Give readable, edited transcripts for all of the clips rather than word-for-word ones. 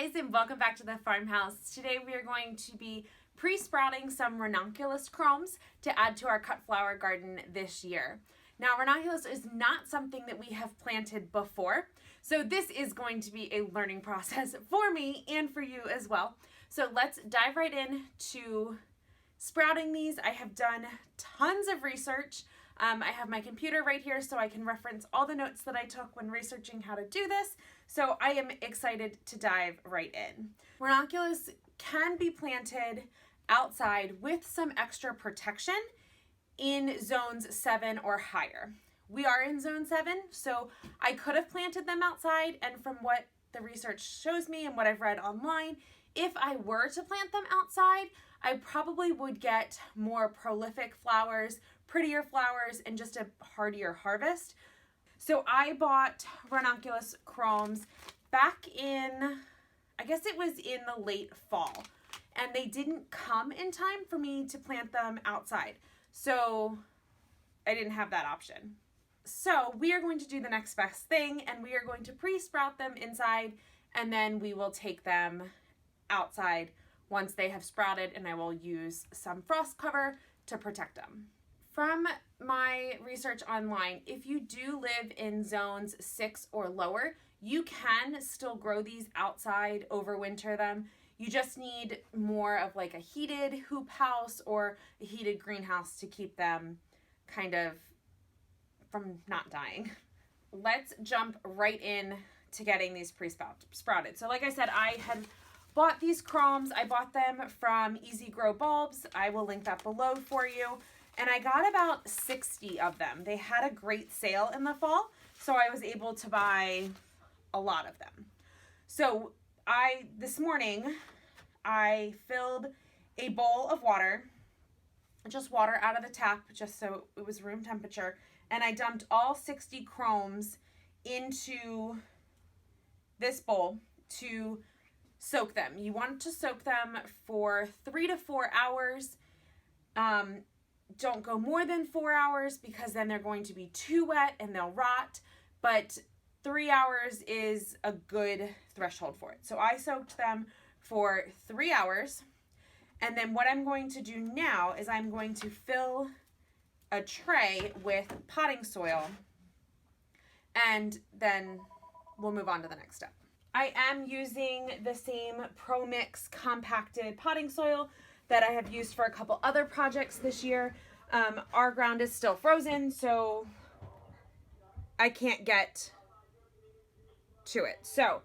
guys, and welcome back to the farmhouse. Today we are going to be pre-sprouting some Ranunculus Corms to add to our cut flower garden this year. Now, Ranunculus is not something that we have planted before, so this is going to be a learning process for me and for you as well. So let's dive right in to sprouting these. I have done tons of research. I have my computer right here so I can reference all the notes that I took when researching how to do this. So I am excited to dive right in. Ranunculus can be planted outside with some extra protection in zones 7 or higher. We are in zone 7, so I could have planted them outside, and from what the research shows me and what I've read online, if I were to plant them outside, I probably would get more prolific flowers, prettier flowers, and just a hardier harvest. So I bought Ranunculus Corms back in, I guess it was in the late fall, and they didn't come in time for me to plant them outside. So I didn't have that option. So we are going to do the next best thing, and we are going to pre-sprout them inside, and then we will take them outside once they have sprouted, and I will use some frost cover to protect them. From my research online, if you do live in zones 6 or lower, you can still grow these outside, overwinter them. You just need more of like a heated hoop house or a heated greenhouse to keep them kind of from not dying. Let's jump right in to getting these pre-sprouted. So like I said, I had bought these Croms. I bought them from Easy Grow Bulbs. I will link that below for you. And I got about 60 of them. They had a great sale in the fall, so I was able to buy a lot of them. So this morning, I filled a bowl of water, just water out of the tap, just so it was room temperature, and I dumped all 60 Croms into this bowl to soak them. You want to soak them for 3 to 4 hours. Don't go more than 4 hours because then they're going to be too wet and they'll rot, but 3 hours is a good threshold for it. So I soaked them for 3 hours, and then what I'm going to do now is I'm going to fill a tray with potting soil, and then we'll move on to the next step. I am using the same ProMix compacted potting soil that I have used for a couple other projects this year. Our ground is still frozen, so I can't get to it. So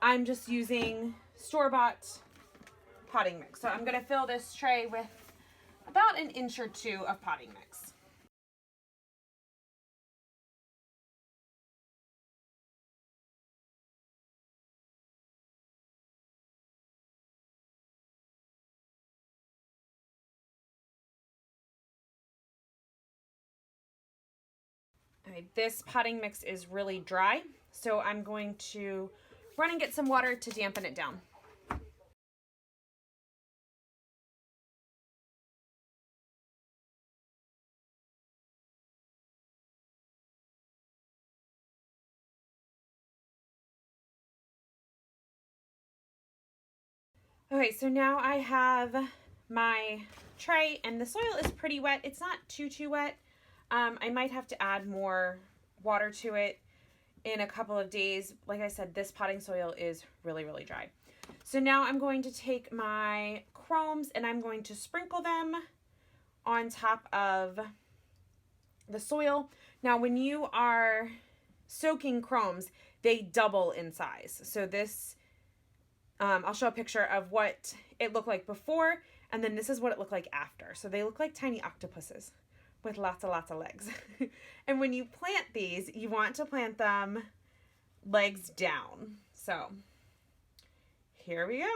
I'm just using store-bought potting mix. So I'm going to fill this tray with about 1 inch or 2 of potting mix. All right, this potting mix is really dry, so I'm going to run and get some water to dampen it down. Okay, so now I have my tray, and the soil is pretty wet. It's not too wet. I might have to add more water to it in a couple of days. Like I said, this potting soil is really dry. So now I'm going to take my Croms and I'm going to sprinkle them on top of the soil. Now, when you are soaking Croms, they double in size. So this, I'll show a picture of what it looked like before, and then this is what it looked like after. So they look like tiny octopuses with lots of legs. And when you plant these, you want to plant them legs down. So here we go.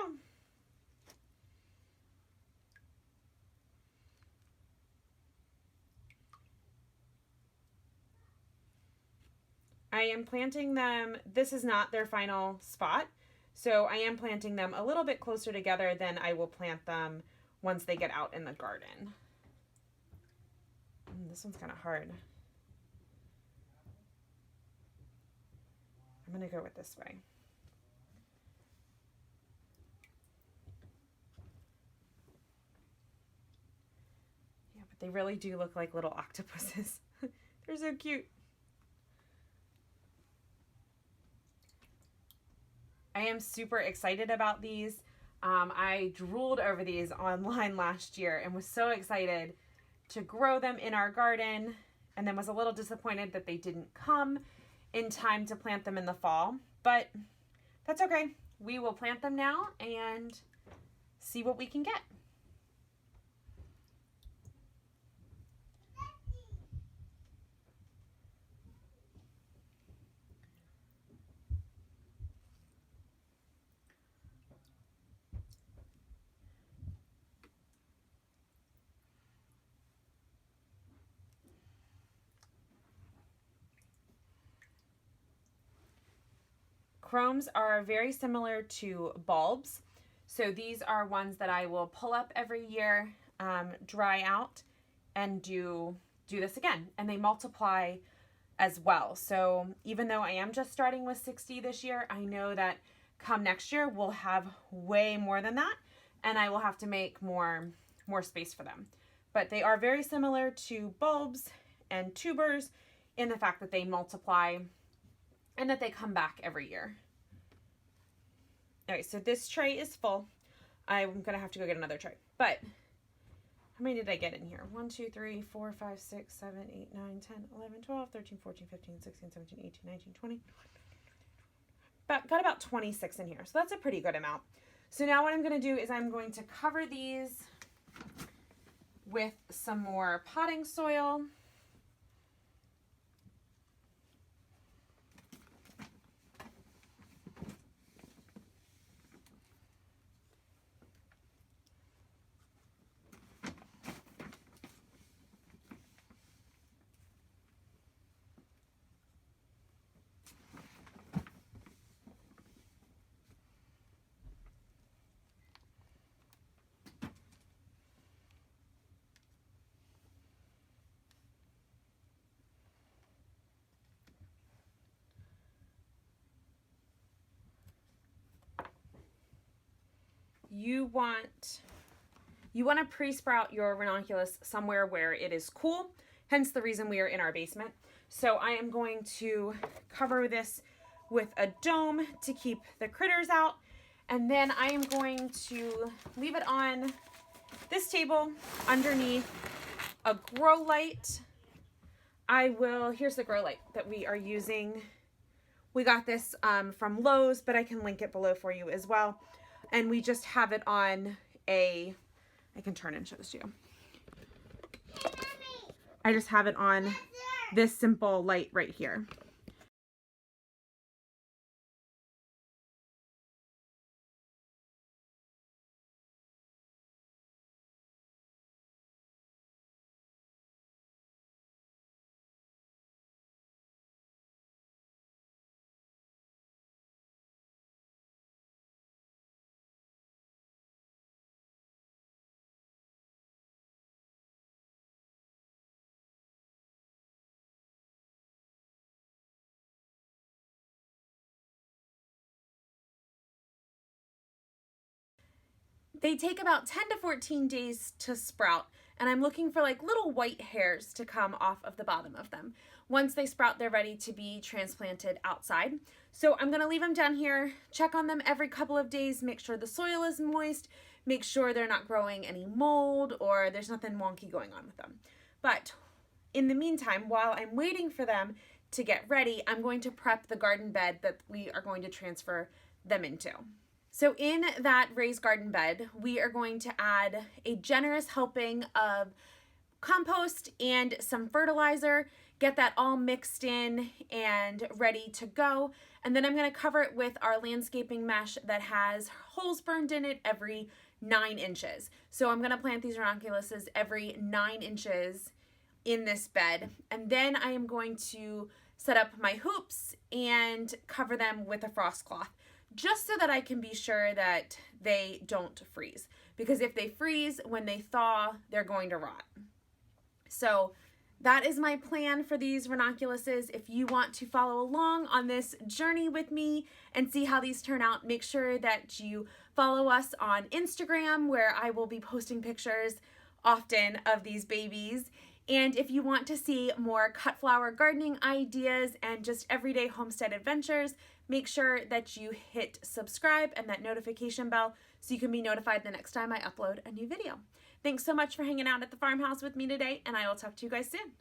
I am planting them, this is not their final spot, so I am planting them a little bit closer together than I will plant them once they get out in the garden. This one's kind of hard. I'm going to go with this way. They really do look like little octopuses. They're so cute. I am super excited about these. I drooled over these online last year and was so excited to grow them in our garden, and then was a little disappointed that they didn't come in time to plant them in the fall, but that's okay. We will plant them now and see what we can get. Croms are very similar to bulbs. So these are ones that I will pull up every year, dry out, and do this again. And they multiply as well. So even though I am just starting with 60 this year, I know that come next year we'll have way more than that, and I will have to make more space for them. But they are very similar to bulbs and tubers in the fact that they multiply and that they come back every year. All right, so this tray is full. I'm gonna have to go get another tray. But how many did I get in here? 1, 2, 3, 4, 5, 6, 7, 8, 9, 10, 11, 12, 13, 14, 15, 16, 17, 18, 19, 20. Got about 26 in here. So that's a pretty good amount. So now what I'm gonna do is I'm going to cover these with some more potting soil. You want to pre-sprout your ranunculus somewhere where it is cool, hence the reason we are in our basement. So I am going to cover this with a dome to keep the critters out, and then I am going to leave it on this table underneath a grow light. Here's the grow light that we are using. We got this from Lowe's, but I can link it below for you as well. And we just have it on I can turn and show this to you. I just have it on this simple light right here. They take about 10 to 14 days to sprout, and I'm looking for like little white hairs to come off of the bottom of them. Once they sprout, they're ready to be transplanted outside. So I'm gonna leave them down here, check on them every couple of days, make sure the soil is moist, make sure they're not growing any mold or there's nothing wonky going on with them. But in the meantime, while I'm waiting for them to get ready, I'm going to prep the garden bed that we are going to transfer them into. So in that raised garden bed, we are going to add a generous helping of compost and some fertilizer, get that all mixed in and ready to go. And then I'm going to cover it with our landscaping mesh that has holes burned in it every 9 inches. So I'm going to plant these ranunculuses every 9 inches in this bed. And then I am going to set up my hoops and cover them with a frost cloth, just so that I can be sure that they don't freeze. Because if they freeze, when they thaw, they're going to rot. So that is my plan for these ranunculuses. If you want to follow along on this journey with me and see how these turn out, make sure that you follow us on Instagram, where I will be posting pictures often of these babies. And if you want to see more cut flower gardening ideas and just everyday homestead adventures, make sure that you hit subscribe and that notification bell so you can be notified the next time I upload a new video. Thanks so much for hanging out at the farmhouse with me today, and I will talk to you guys soon.